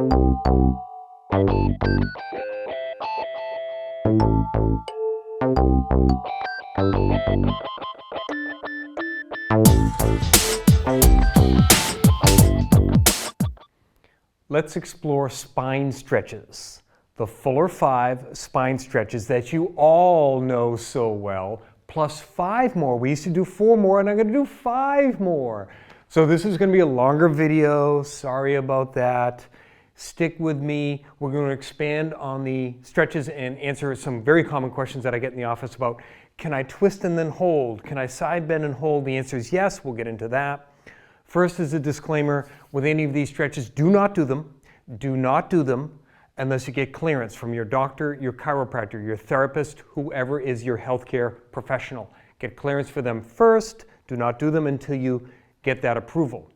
Let's explore spine stretches. The fuller 5 spine stretches that you all know so well, plus 5 more. We used to do 4 more, and I'm going to do 5 more. So this is going to be a longer video. Sorry about that. Stick with me. We're going to expand on the stretches and answer some very common questions that I get in the office about, can I twist and then hold? Can I side bend and hold? The answer is yes. We'll get into that. First is a disclaimer, with any of these stretches, do not do them. Do not do them unless you get clearance from your doctor, your chiropractor, your therapist, whoever is your healthcare professional. Get clearance for them first. Do not do them until you get that approval.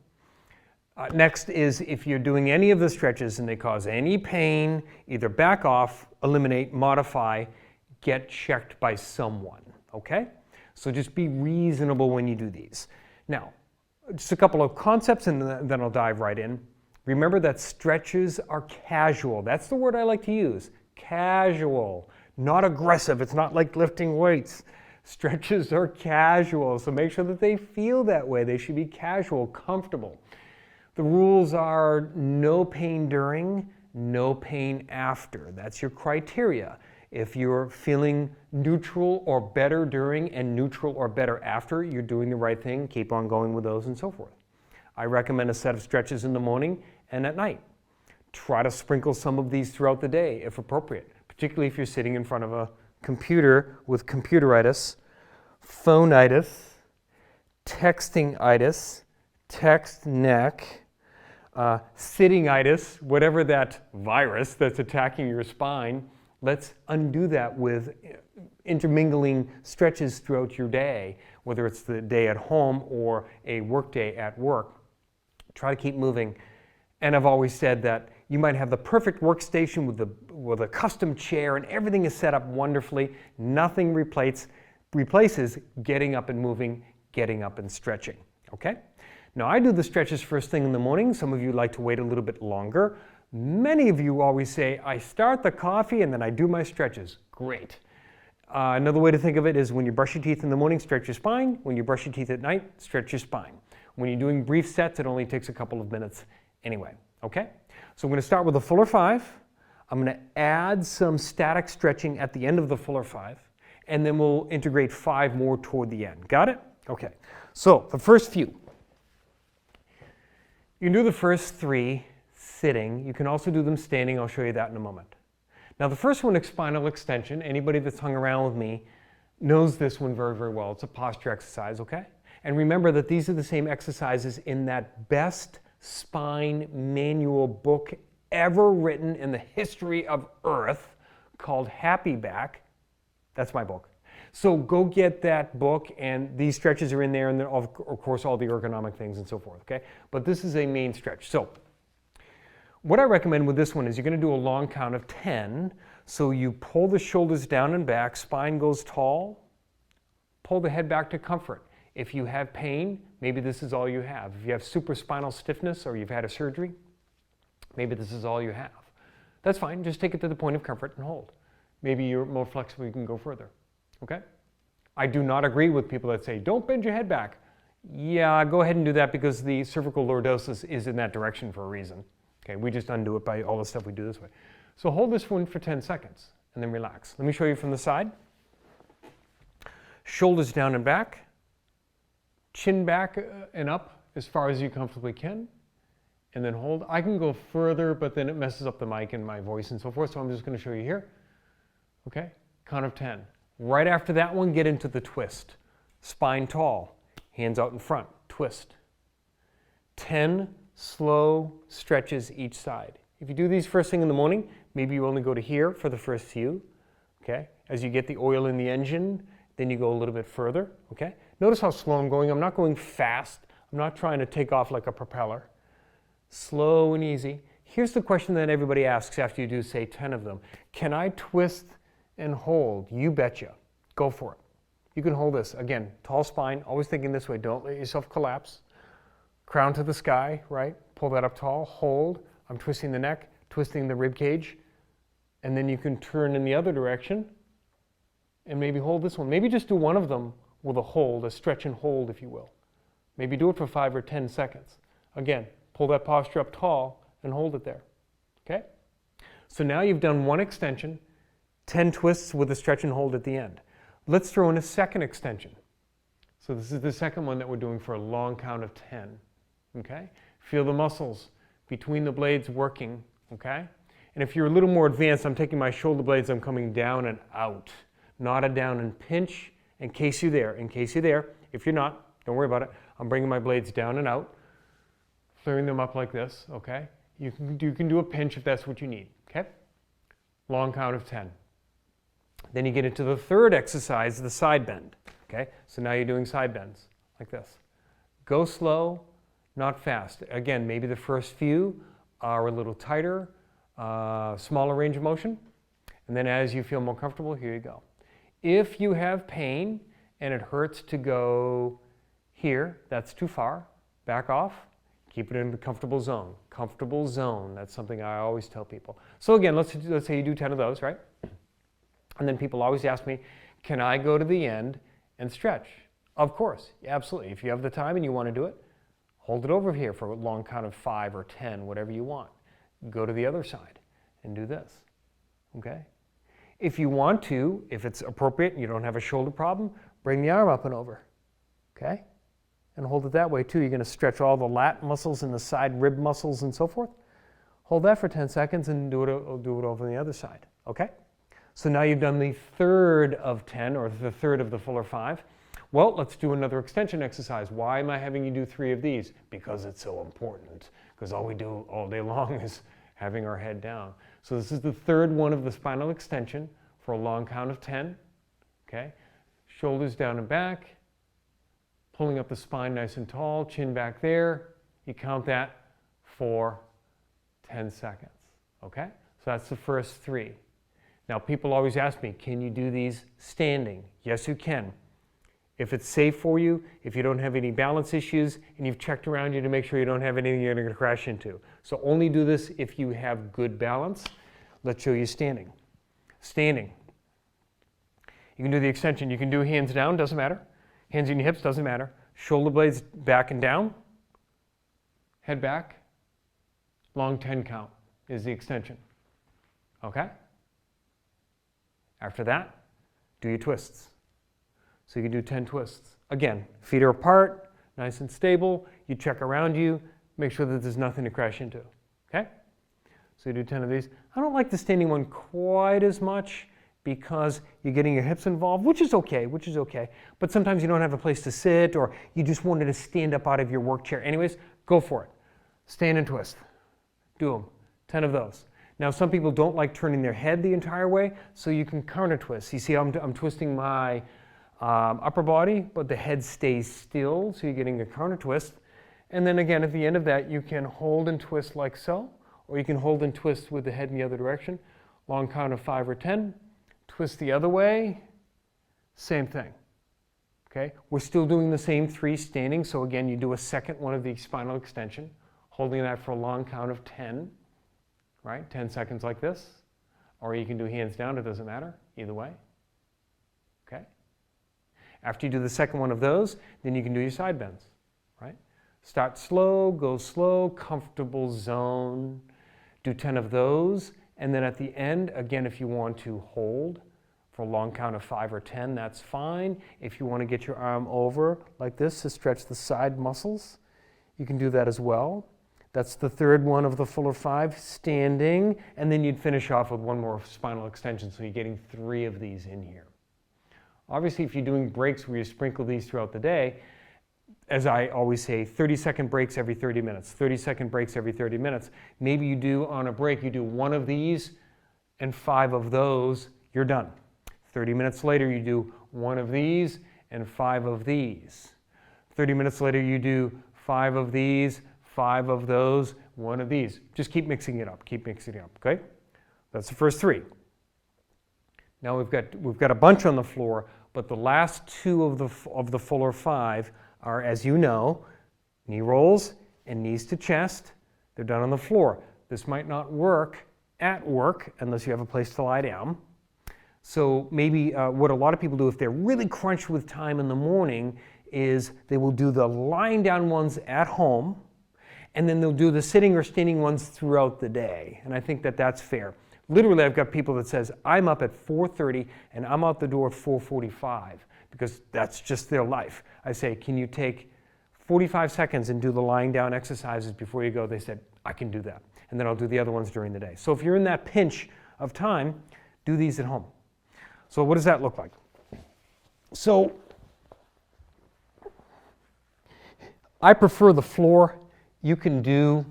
Next is, if you're doing any of the stretches and they cause any pain, either back off, eliminate, modify, get checked by someone, okay? So just be reasonable when you do these. Now, just a couple of concepts and then I'll dive right in. Remember that stretches are casual. That's the word I like to use. Casual, not aggressive. It's not like lifting weights. Stretches are casual, so make sure that they feel that way. They should be casual, comfortable. The rules are no pain during, no pain after. That's your criteria. If you're feeling neutral or better during and neutral or better after, you're doing the right thing. Keep on going with those and so forth. I recommend a set of stretches in the morning and at night. Try to sprinkle some of these throughout the day if appropriate, particularly if you're sitting in front of a computer with computeritis, phoneitis, textingitis, text neck, sittingitis, whatever that virus that's attacking your spine. Let's undo that with intermingling stretches throughout your day, whether it's the day at home or a work day at work. Try to keep moving. And I've always said that you might have the perfect workstation with a custom chair and everything is set up wonderfully. Nothing replaces getting up and moving, getting up and stretching, okay? Now I do the stretches first thing in the morning. Some of you like to wait a little bit longer. Many of you always say, I start the coffee and then I do my stretches. Great. Another way to think of it is when you brush your teeth in the morning, stretch your spine. When you brush your teeth at night, stretch your spine. When you're doing brief sets, it only takes a couple of minutes anyway, okay? So I'm going to start with the fuller 5. I'm going to add some static stretching at the end of the fuller 5, and then we'll integrate 5 more toward the end. Got it? Okay. So the first few. You can do the first 3 sitting. You can also do them standing. I'll show you that in a moment. Now the first one is spinal extension. Anybody that's hung around with me knows this one very, very well. It's a posture exercise, okay? And remember that these are the same exercises in that best spine manual book ever written in the history of Earth called Happy Back. That's my book. So go get that book, and these stretches are in there, and then of course all the ergonomic things and so forth, okay? But this is a main stretch. So what I recommend with this one is you're going to do a long count of 10. So you pull the shoulders down and back, spine goes tall, pull the head back to comfort. If you have pain, maybe this is all you have. If you have supraspinal stiffness or you've had a surgery, maybe this is all you have. That's fine. Just take it to the point of comfort and hold. Maybe you're more flexible, you can go further. Okay? I do not agree with people that say, don't bend your head back. Yeah, go ahead and do that because the cervical lordosis is in that direction for a reason. Okay, we just undo it by all the stuff we do this way. So hold this one for 10 seconds and then relax. Let me show you from the side. Shoulders down and back. Chin back and up as far as you comfortably can, and then hold. I can go further, but then it messes up the mic and my voice and so forth, so I'm just going to show you here. Okay, count of 10. Right after that one, get into the twist. Spine tall, hands out in front, twist. 10 slow stretches each side. If you do these first thing in the morning, maybe you only go to here for the first few. Okay, as you get the oil in the engine, then you go a little bit further, okay? Notice how slow I'm going. I'm not going fast. I'm not trying to take off like a propeller. Slow and easy. Here's the question that everybody asks after you do, say, 10 of them. Can I twist and hold? You betcha. Go for it. You can hold this. Again, tall spine, always thinking this way. Don't let yourself collapse. Crown to the sky, right? Pull that up tall. Hold. I'm twisting the neck. twisting the rib cage, and then you can turn in the other direction and maybe hold this one. Maybe just do one of them with a hold, a stretch and hold, if you will. Maybe do it for 5 or 10 seconds. Again, pull that posture up tall and hold it there. Okay? So now you've done one extension, 10 twists with a stretch and hold at the end. Let's throw in a second extension. So this is the second one that we're doing for a long count of 10. Okay? Feel the muscles between the blades working. Okay? And if you're a little more advanced, I'm taking my shoulder blades, I'm coming down and out. Not a down and pinch in case you're there. In case you're there. If you're not, don't worry about it. I'm bringing my blades down and out, flaring them up like this. Okay? You can do a pinch if that's what you need. Okay? Long count of 10. Then you get into the third exercise, the side bend. Okay? So now you're doing side bends like this. Go slow, not fast. Again, maybe the first few are a little tighter, smaller range of motion. And then as you feel more comfortable, here you go. If you have pain and it hurts to go here, that's too far. Back off. Keep it in the comfortable zone. Comfortable zone. That's something I always tell people. So again, let's say you do 10 of those, right? And then people always ask me, can I go to the end and stretch? Of course, absolutely. If you have the time and you want to do it, hold it over here for a long count of 5 or 10, whatever you want. Go to the other side and do this. Okay? If you want to, if it's appropriate and you don't have a shoulder problem, bring the arm up and over. Okay? And hold it that way too. You're going to stretch all the lat muscles and the side rib muscles and so forth. Hold that for 10 seconds and do it over on the other side. Okay? So now you've done the third of 10, or the third of the fuller 5. Well, let's do another extension exercise. Why am I having you do 3 of these? Because it's so important. Because all we do all day long is having our head down. So this is the third one of the spinal extension for a long count of 10. Okay? Shoulders down and back. Pulling up the spine nice and tall. Chin back there. You count that for 10 seconds. Okay? So that's the first 3. Now, people always ask me, can you do these standing? Yes, you can. If it's safe for you, if you don't have any balance issues, and you've checked around you to make sure you don't have anything you're going to crash into. So only do this if you have good balance. Let's show you standing. Standing. You can do the extension. You can do hands down, doesn't matter. Hands in your hips, doesn't matter. Shoulder blades back and down. Head back. Long 10 count is the extension. Okay? After that, do your twists. So you can do 10 twists. Again, feet are apart, nice and stable. You check around you, make sure that there's nothing to crash into. Okay? So you do 10 of these. I don't like the standing one quite as much because you're getting your hips involved, which is okay. But sometimes you don't have a place to sit, or you just wanted to stand up out of your work chair. Anyways, go for it. Stand and twist. Do them. 10 of those. Now, some people don't like turning their head the entire way, so you can counter twist. You see, I'm twisting my upper body, but the head stays still, so you're getting a counter twist. And then again, at the end of that, you can hold and twist like so, or you can hold and twist with the head in the other direction. Long count of 5 or 10. Twist the other way. Same thing. Okay? We're still doing the same 3 standing, so again, you do a second one of the spinal extension, holding that for a long count of 10. Right? 10 seconds like this. Or you can do hands down, it doesn't matter, either way. Okay? After you do the second one of those, then you can do your side bends. Right? Start slow, go slow, comfortable zone. Do 10 of those. And then at the end, again, if you want to hold for a long count of 5 or 10, that's fine. If you want to get your arm over like this to stretch the side muscles, you can do that as well. That's the third one of the fuller 5, standing, and then you'd finish off with one more spinal extension, so you're getting 3 of these in here. Obviously, if you're doing breaks where you sprinkle these throughout the day, as I always say, 30-second breaks every 30 minutes, 30-second breaks every 30 minutes. Maybe you do, on a break, you do 1 of these and 5 of those, you're done. 30 minutes later, you do 1 of these and 5 of these. 30 minutes later, you do 5 of these, 5 of those, 1 of these. Just keep mixing it up, okay? That's the first 3. Now we've got a bunch on the floor, but the last 2 of the fuller 5 are, as you know, knee rolls and knees to chest. They're done on the floor. this might not work at work unless you have a place to lie down. So maybe what a lot of people do if they're really crunched with time in the morning is they will do the lying down ones at home, and then they'll do the sitting or standing ones throughout the day. And I think that that's fair. Literally, I've got people that says, I'm up at 4:30 and I'm out the door at 4:45 because that's just their life. I say, can you take 45 seconds and do the lying down exercises before you go? They said, I can do that. And then I'll do the other ones during the day. So if you're in that pinch of time, do these at home. So what does that look like? So I prefer the floor. You can do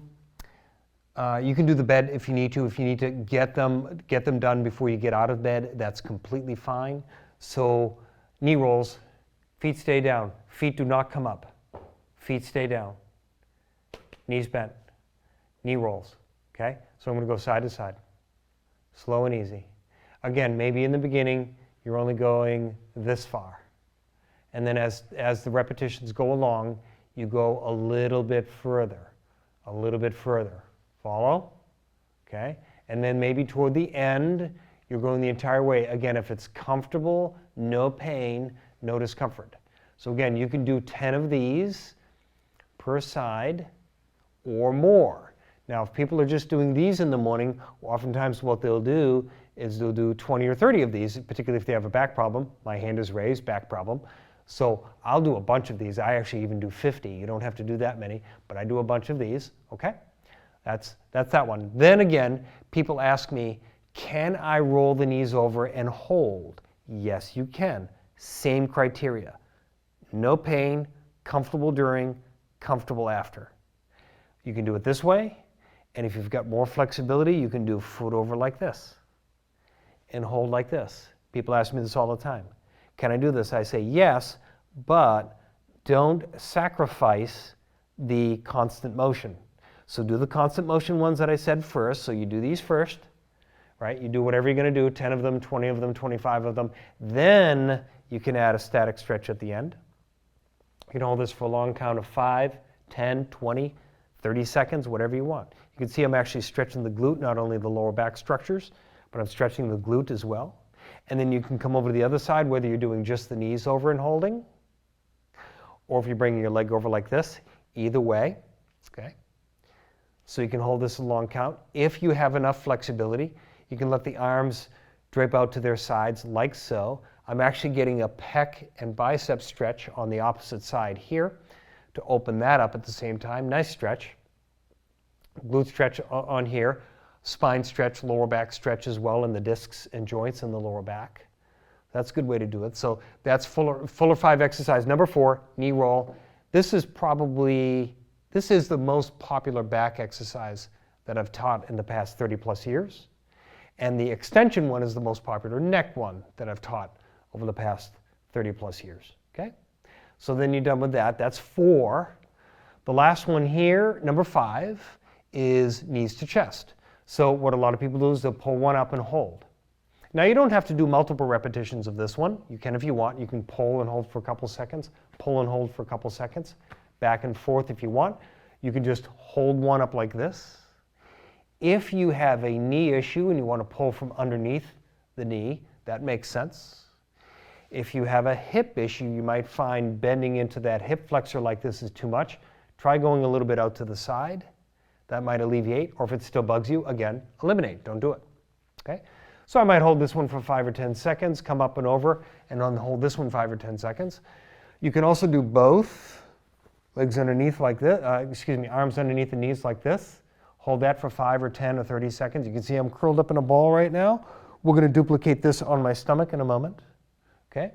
the bed if you need to. If you need to get them done before you get out of bed, that's completely fine. So knee rolls, feet stay down, feet do not come up, feet stay down, knees bent, knee rolls. Okay, so I'm going to go side to side, slow and easy. Again, maybe in the beginning you're only going this far, and then as the repetitions go along, you go a little bit further, a little bit further. Follow? Okay, and then maybe toward the end you're going the entire way. Again, if it's comfortable, no pain, no discomfort. So again, you can do 10 of these per side or more. Now, if people are just doing these in the morning, oftentimes what they'll do is they'll do 20 or 30 of these, particularly if they have a back problem. My hand is raised, back problem. So I'll do a bunch of these. I actually even do 50. You don't have to do that many, but I do a bunch of these, okay? That's that one. Then again, people ask me, can I roll the knees over and hold? Yes, you can. Same criteria. No pain, comfortable during, comfortable after. You can do it this way, and if you've got more flexibility, you can do foot over like this and hold like this. People ask me this all the time. Can I do this? I say yes, but don't sacrifice the constant motion. So do the constant motion ones that I said first. So you do these first, right? You do whatever you're going to do, 10 of them, 20 of them, 25 of them. Then you can add a static stretch at the end. You can hold this for a long count of 5, 10, 20, 30 seconds, whatever you want. You can see I'm actually stretching the glute, not only the lower back structures, but I'm stretching the glute as well. And then you can come over to the other side, whether you're doing just the knees over and holding, or if you're bringing your leg over like this, either way, okay? So you can hold this a long count. If you have enough flexibility, you can let the arms drape out to their sides like so. I'm actually getting a pec and bicep stretch on the opposite side here to open that up at the same time. Nice stretch. Glute stretch on here. Spine stretch, lower back stretch as well in the discs and joints in the lower back. That's a good way to do it. So that's Fuller 5 exercise number 4, knee roll. This is the most popular back exercise that I've taught in the past 30 plus years. And the extension one is the most popular neck one that I've taught over the past 30 plus years. Okay? So then you're done with that. That's 4. The last one here, number 5, is knees to chest. So what a lot of people do is they'll pull one up and hold. Now you don't have to do multiple repetitions of this one. You can if you want. You can pull and hold for a couple seconds, pull and hold for a couple seconds, back and forth if you want. You can just hold one up like this. If you have a knee issue and you want to pull from underneath the knee, that makes sense. If you have a hip issue, you might find bending into that hip flexor like this is too much. Try going a little bit out to the side. That might alleviate, or if it still bugs you, again, eliminate. Don't do it. Okay? So I might hold this one for 5 or 10 seconds, come up and over, and then hold this one 5 or 10 seconds. You can also do both. Legs underneath like this, arms underneath the knees like this. Hold that for 5 or 10 or 30 seconds. You can see I'm curled up in a ball right now. We're going to duplicate this on my stomach in a moment. Okay?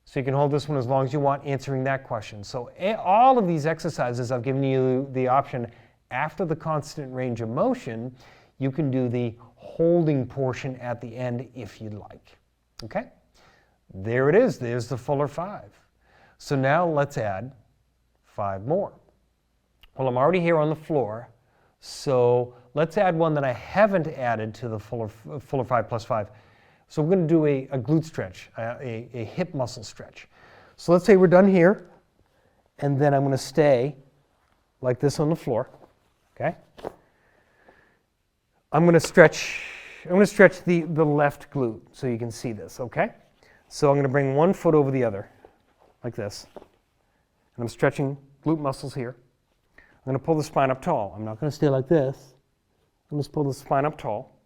So you can hold this one as long as you want, answering that question. So all of these exercises, I've given you the option after the constant range of motion, you can do the holding portion at the end if you'd like. Okay? There it is. There's the Fuller 5. So now let's add 5 more. Well, I'm already here on the floor, so let's add one that I haven't added to the Fuller 5 plus 5. So we're going to do a glute stretch, a hip muscle stretch. So let's say we're done here, and then I'm going to stay like this on the floor. Okay? I'm going to stretch the left glute so you can see this, okay? So I'm going to bring one foot over the other, like this. And I'm stretching glute muscles here. I'm going to pull the spine up tall. I'm not going to stay like this. I'm going to pull the spine up tall.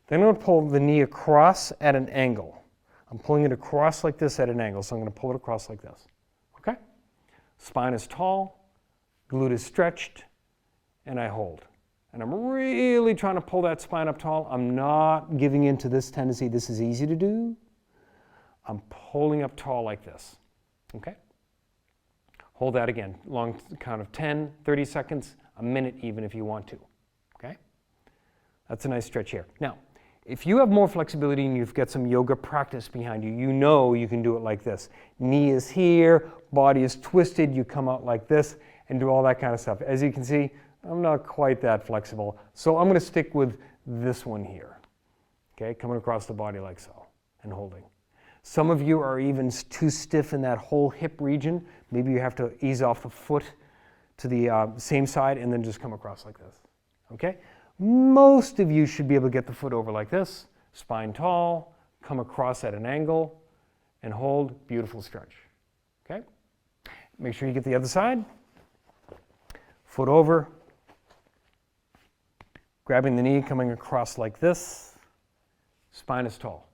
Then I'm going to pull the knee across at an angle. I'm pulling it across like this at an angle, so I'm going to pull it across like this. Okay? Spine is tall, glute is stretched, and I hold. And I'm really trying to pull that spine up tall. I'm not giving in to this tendency. This is easy to do. I'm pulling up tall like this. Okay? Hold that again. Long count of 10, 30 seconds, a minute even if you want to. Okay? That's a nice stretch here. Now, if you have more flexibility and you've got some yoga practice behind you, you know you can do it like this. Knee is here, body is twisted, you come out like this and do all that kind of stuff. As you can see, I'm not quite that flexible, so I'm going to stick with this one here. Okay, coming across the body like so and holding. Some of you are even too stiff in that whole hip region. Maybe you have to ease off the foot to the same side and then just come across like this. Okay? Most of you should be able to get the foot over like this, spine tall, come across at an angle, and hold. Beautiful stretch. Okay? Make sure you get the other side. Foot over, grabbing the knee, coming across like this. Spine is tall.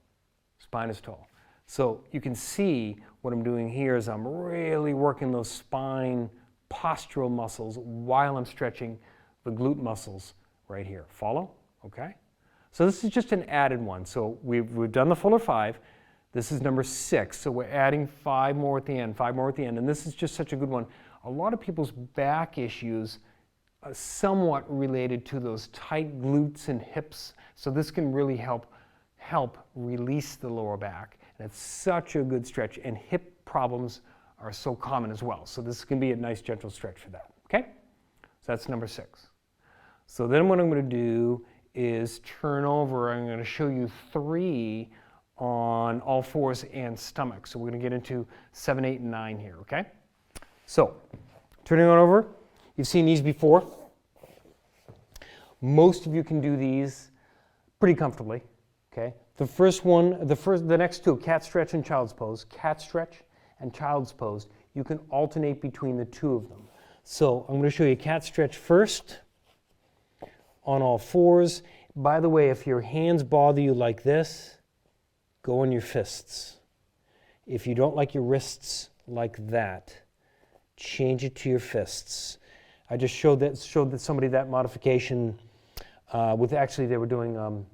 Spine is tall. So you can see what I'm doing here is I'm really working those spine postural muscles while I'm stretching the glute muscles right here. Follow? Okay? So this is just an added one. So we've done the fuller 5. This is number 6. So we're adding 5 more at the end, 5 more at the end. And this is just such a good one. A lot of people's back issues are somewhat related to those tight glutes and hips. So this can really help release the lower back. And it's such a good stretch. And hip problems are so common as well. So this can be a nice gentle stretch for that. Okay? So that's number 6. So then what I'm going to do is turn over. I'm going to show you 3 on all fours and stomach. So we're going to get into 7, 8, and 9 here, okay? So turning on over. You've seen these before. Most of you can do these pretty comfortably, okay? The next 2, cat stretch and child's pose. Cat stretch and child's pose. You can alternate between the 2 of them. So I'm going to show you cat stretch first. On all fours. By the way, if your hands bother you like this, go on your fists. If you don't like your wrists like that, change it to your fists. I just showed somebody that modification with actually they were doing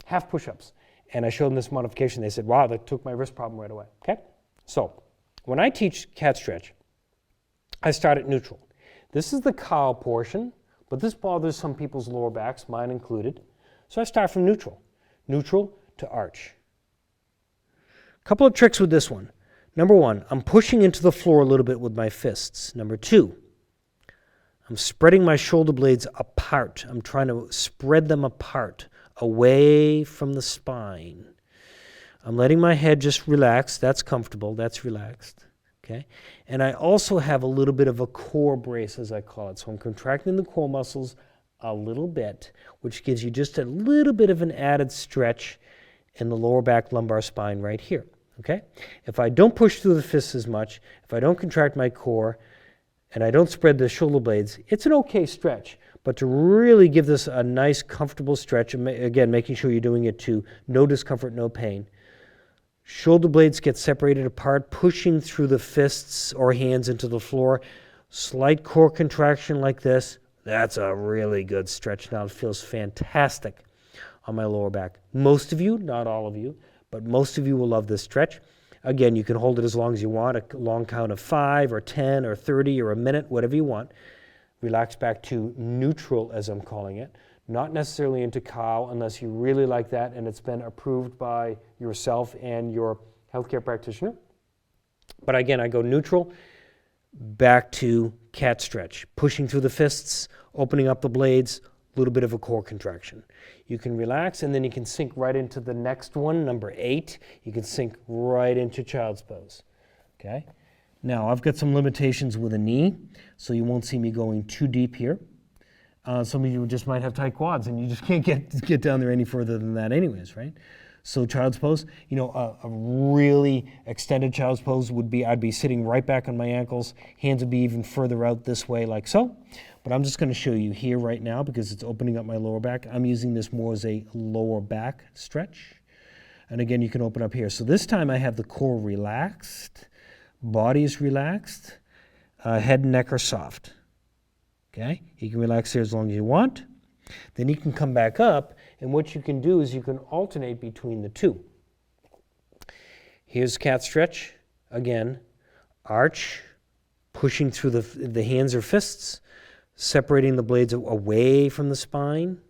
half push-ups. And I showed them this modification. They said, wow, that took my wrist problem right away. Okay? So when I teach cat stretch, I start at neutral. This is the cow portion. But this bothers some people's lower backs, mine included. So I start from neutral. Neutral to arch. A couple of tricks with this one. Number 1, I'm pushing into the floor a little bit with my fists. Number 2, I'm spreading my shoulder blades apart. I'm trying to spread them apart, away from the spine. I'm letting my head just relax. That's comfortable. That's relaxed. Okay? And I also have a little bit of a core brace, as I call it. So I'm contracting the core muscles a little bit, which gives you just a little bit of an added stretch in the lower back lumbar spine right here. Okay? If I don't push through the fists as much, if I don't contract my core, and I don't spread the shoulder blades, it's an okay stretch. But to really give this a nice, comfortable stretch, again, making sure you're doing it to no discomfort, no pain, shoulder blades get separated apart, pushing through the fists or hands into the floor. Slight core contraction like this. That's a really good stretch. Now it feels fantastic on my lower back. Most of you, not all of you, but most of you will love this stretch. Again, you can hold it as long as you want, a long count of 5 or 10 or 30 or a minute, whatever you want. Relax back to neutral, as I'm calling it. Not necessarily into cow unless you really like that and it's been approved by yourself and your healthcare practitioner. But again, I go neutral, back to cat stretch, pushing through the fists, opening up the blades, a little bit of a core contraction. You can relax and then you can sink right into the next one, number 8. You can sink right into child's pose. Okay? Now, I've got some limitations with a knee, so you won't see me going too deep here. Some of you just might have tight quads and you just can't get down there any further than that anyways, right? So child's pose, you know, a really extended child's pose would be, I'd be sitting right back on my ankles, hands would be even further out this way like so. But I'm just going to show you here right now because it's opening up my lower back. I'm using this more as a lower back stretch. And again, you can open up here. So this time I have the core relaxed, body is relaxed, head and neck are soft. Okay, you can relax here as long as you want. Then you can come back up, and what you can do is you can alternate between the two. Here's cat stretch. Again, arch, pushing through the hands or fists, separating the blades away from the spine.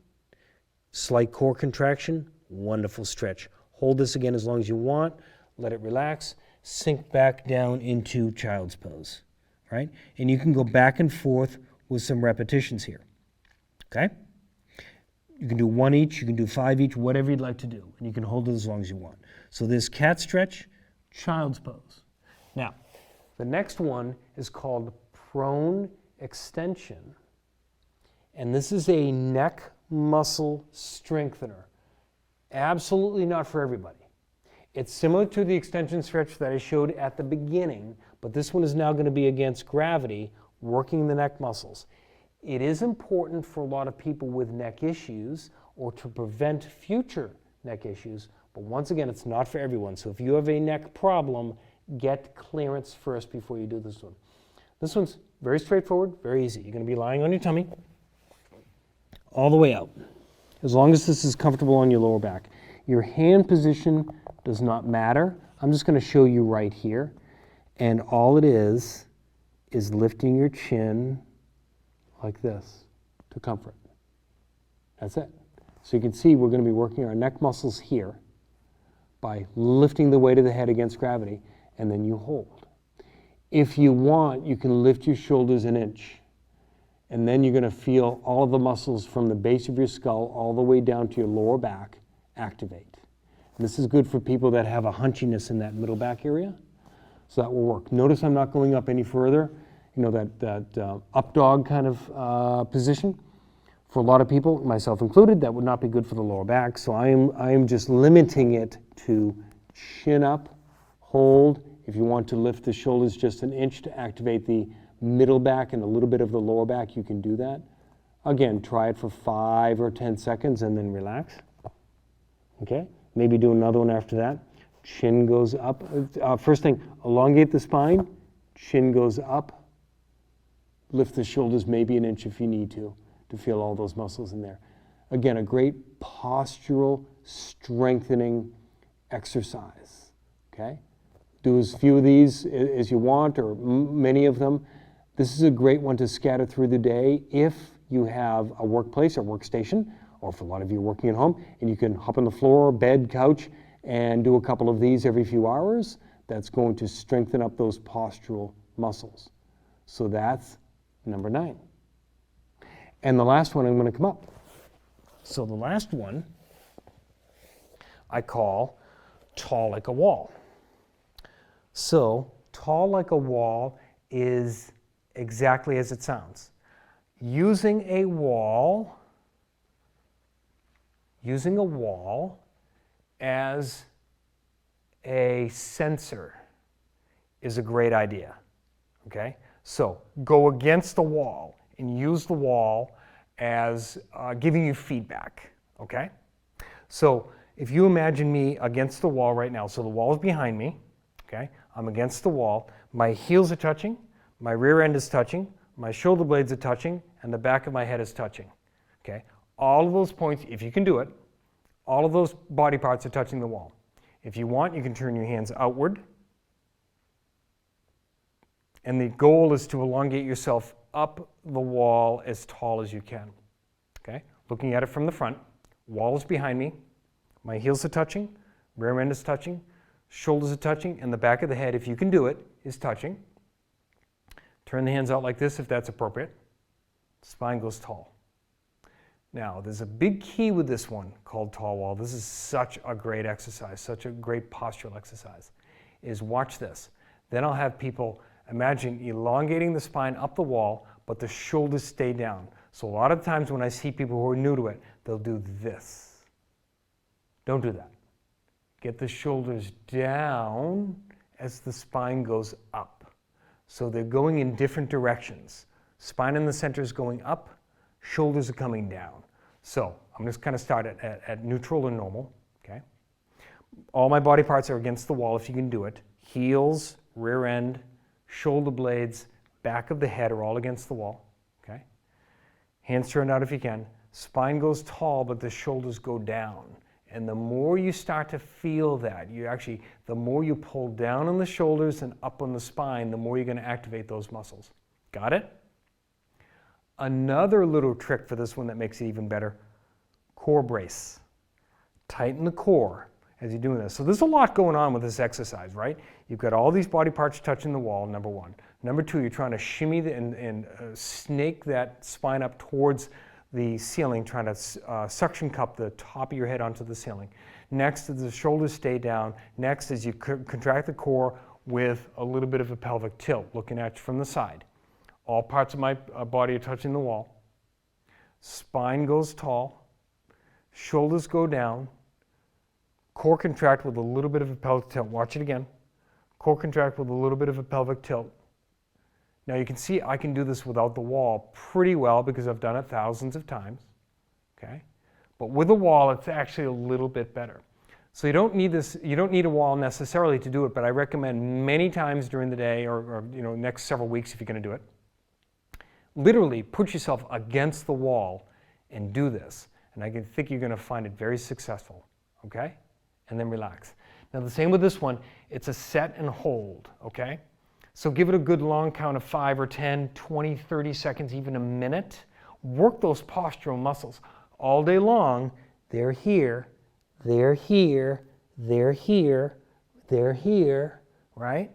Slight core contraction, wonderful stretch. Hold this again as long as you want. Let it relax. Sink back down into child's pose. Right? And you can go back and forth with some repetitions here. Okay? You can do 1 each, you can do 5 each, whatever you'd like to do. And you can hold it as long as you want. So this cat stretch, child's pose. Now, the next one is called prone extension. And this is a neck muscle strengthener. Absolutely not for everybody. It's similar to the extension stretch that I showed at the beginning, but this one is now going to be against gravity, working the neck muscles. It is important for a lot of people with neck issues or to prevent future neck issues, but once again, it's not for everyone. So if you have a neck problem, get clearance first before you do this one. This one's very straightforward, very easy. You're going to be lying on your tummy all the way out, as long as this is comfortable on your lower back. Your hand position does not matter. I'm just going to show you right here, and all it is lifting your chin like this to comfort. That's it. So you can see we're going to be working our neck muscles here by lifting the weight of the head against gravity, and then you hold. If you want, you can lift your shoulders an inch, and then you're going to feel all of the muscles from the base of your skull all the way down to your lower back activate. And this is good for people that have a hunchiness in that middle back area, so that will work. Notice I'm not going up any further. You know, that up dog kind of position. For a lot of people, myself included, that would not be good for the lower back. So I am just limiting it to chin up, hold. If you want to lift the shoulders just an inch to activate the middle back and a little bit of the lower back, you can do that. Again, try it for 5 or 10 seconds and then relax. Okay? Maybe do another one after that. Chin goes up. First thing, elongate the spine. Chin goes up. Lift the shoulders maybe an inch if you need to feel all those muscles in there. Again, a great postural strengthening exercise. Okay? Do as few of these as you want, or many of them. This is a great one to scatter through the day if you have a workplace or workstation, or for a lot of you working at home, and you can hop on the floor, bed, couch, and do a couple of these every few hours. That's going to strengthen up those postural muscles. So that's number 9. And the last one, I'm going to come up. So the last one I call tall like a wall. So tall like a wall is exactly as it sounds. Using a wall as a sensor is a great idea. Okay? So go against the wall and use the wall as giving you feedback, okay? So if you imagine me against the wall right now, so the wall is behind me, okay? I'm against the wall, my heels are touching, my rear end is touching, my shoulder blades are touching, and the back of my head is touching, okay? All of those points, if you can do it, all of those body parts are touching the wall. If you want, you can turn your hands outward, and the goal is to elongate yourself up the wall as tall as you can. Okay? Looking at it from the front, wall is behind me, my heels are touching, rear end is touching, shoulders are touching, and the back of the head, if you can do it, is touching. Turn the hands out like this if that's appropriate. Spine goes tall. Now, there's a big key with this one called tall wall. This is such a great exercise, such a great postural exercise, is watch this. Then I'll have people imagine elongating the spine up the wall, but the shoulders stay down. So a lot of times when I see people who are new to it, they'll do this. Don't do that. Get the shoulders down as the spine goes up. So they're going in different directions. Spine in the center is going up, shoulders are coming down. So I'm just kind of start at neutral and normal, okay? All my body parts are against the wall if you can do it. Heels, rear end, shoulder blades, back of the head are all against the wall, okay? Hands turned out if you can. Spine goes tall, but the shoulders go down. And the more you start to feel that, the more you pull down on the shoulders and up on the spine, the more you're going to activate those muscles. Got it? Another little trick for this one that makes it even better, core brace. Tighten the core as you're doing this. So there's a lot going on with this exercise, right? You've got all these body parts touching the wall, number one. Number two, you're trying to shimmy and snake that spine up towards the ceiling, trying to suction cup the top of your head onto the ceiling. Next, as the shoulders stay down. Next, as you contract the core with a little bit of a pelvic tilt, looking at you from the side. All parts of my body are touching the wall. Spine goes tall. Shoulders go down. Core contract with a little bit of a pelvic tilt. Watch it again. Core contract with a little bit of a pelvic tilt. Now you can see I can do this without the wall pretty well because I've done it thousands of times. Okay? But with a wall, it's actually a little bit better. So you don't need a wall necessarily to do it, but I recommend many times during the day or next several weeks if you're going to do it. Literally put yourself against the wall and do this. And I think you're going to find it very successful. Okay? And then relax. Now the same with this one, it's a set and hold, okay? So give it a good long count of 5 or 10, 20, 30 seconds, even a minute. Work those postural muscles all day long. They're here, they're here, they're here, they're here, right?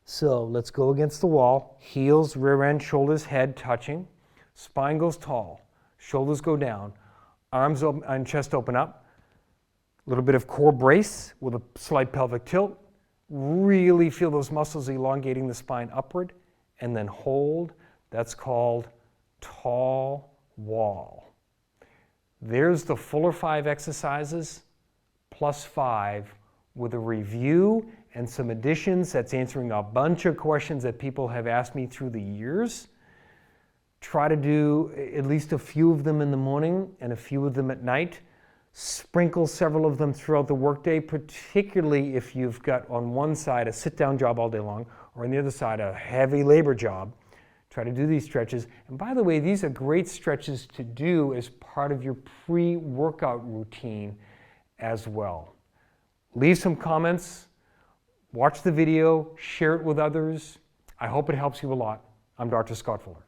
So let's go against the wall. Heels, rear end, shoulders, head touching. Spine goes tall, shoulders go down, arms open, and chest open up. A little bit of core brace with a slight pelvic tilt. Really feel those muscles elongating the spine upward, and then hold. That's called tall wall. There's the fuller 5 exercises plus 5 with a review and some additions. That's answering a bunch of questions that people have asked me through the years. Try to do at least a few of them in the morning and a few of them at night. Sprinkle several of them throughout the workday, particularly if you've got on one side a sit-down job all day long or on the other side a heavy labor job. Try to do these stretches. And by the way, these are great stretches to do as part of your pre-workout routine as well. Leave some comments, watch the video, share it with others. I hope it helps you a lot. I'm Dr. Scott Fuller.